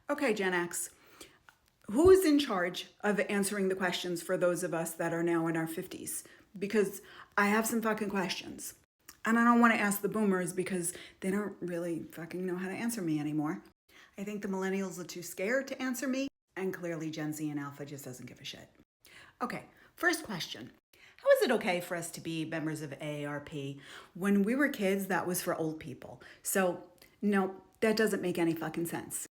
Okay, Gen X, who is in charge of answering the questions for those of us that are now in our 50s? Because I have some fucking questions. And I don't want to ask the boomers because they don't really fucking know how to answer me anymore. I think the millennials are too scared to answer me, and clearly Gen Z and Alpha just doesn't give a shit. Okay, first question. How is it okay for us to be members of AARP? When we were kids, that was for old people. So, no, that doesn't make any fucking sense.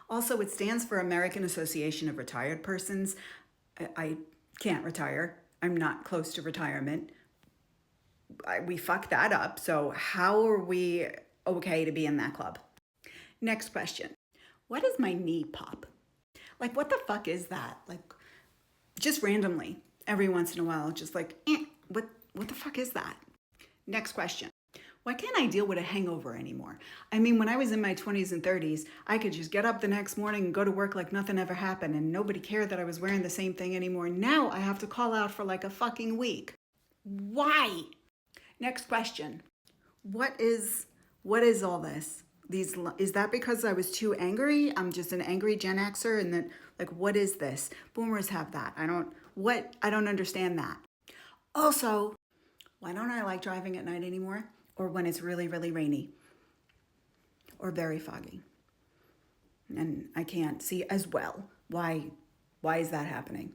Also, it stands for American Association of Retired Persons. I can't retire. I'm not close to retirement. We fucked that up. So, how are we okay to be in that club? Next question. What is my knee pop? Like, what the fuck is that? Like, just randomly, every once in a while, just like, what the fuck is that? Next question. Why can't I deal with a hangover anymore? I mean, when I was in my 20s and 30s, I could just get up the next morning and go to work like nothing ever happened and nobody cared that I was wearing the same thing anymore. Now I have to call out for like a fucking week. Why? Next question. What is all this? Is that because I was too angry? I'm just an angry Gen Xer and then like what is this? Boomers have that. I don't understand that. Also, why don't I like driving at night anymore? Or when it's really, really rainy or very foggy and I can't see as well. Why is that happening?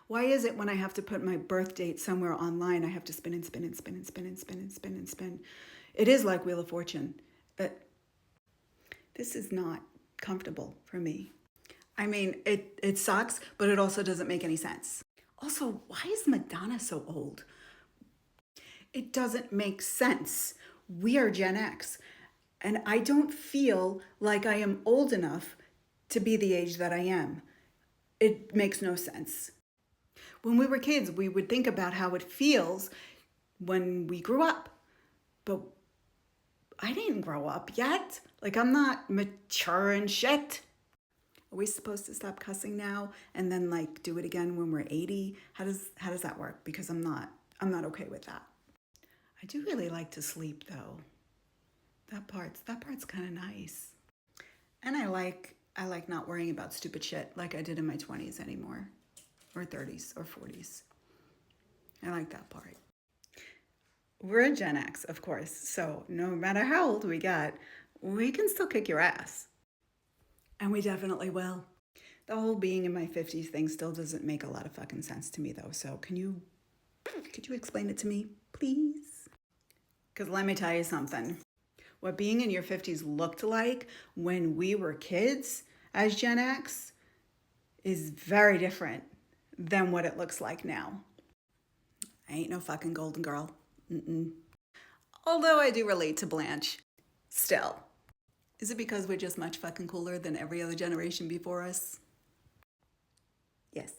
Why is it when I have to put my birth date somewhere online, I have to spin and spin and spin and spin and spin and spin and spin? It is like Wheel of Fortune, but this is not comfortable for me. I mean, it sucks, but it also doesn't make any sense. Also, why is Madonna so old? It doesn't make sense. We are Gen X, and I don't feel like I am old enough to be the age that I am. It makes no sense. When we were kids, we would think about how it feels when we grew up, but I didn't grow up yet. Like, I'm not mature and shit. Are we supposed to stop cussing now and then like do it again when we're 80? How does that work? Because I'm not okay with that. I do really like to sleep though. That part's kind of nice. And I like not worrying about stupid shit like I did in my 20s anymore, or 30s or 40s. I like that part. We're a Gen X, of course, so no matter how old we get, we can still kick your ass. And we definitely will. The whole being in my 50s thing still doesn't make a lot of fucking sense to me though. So could you explain it to me, please? Because let me tell you something. What being in your 50s looked like when we were kids as Gen X is very different than what it looks like now. I ain't no fucking golden girl. Mm-mm. Although I do relate to Blanche. Still. Is it because we're just much fucking cooler than every other generation before us? Yes.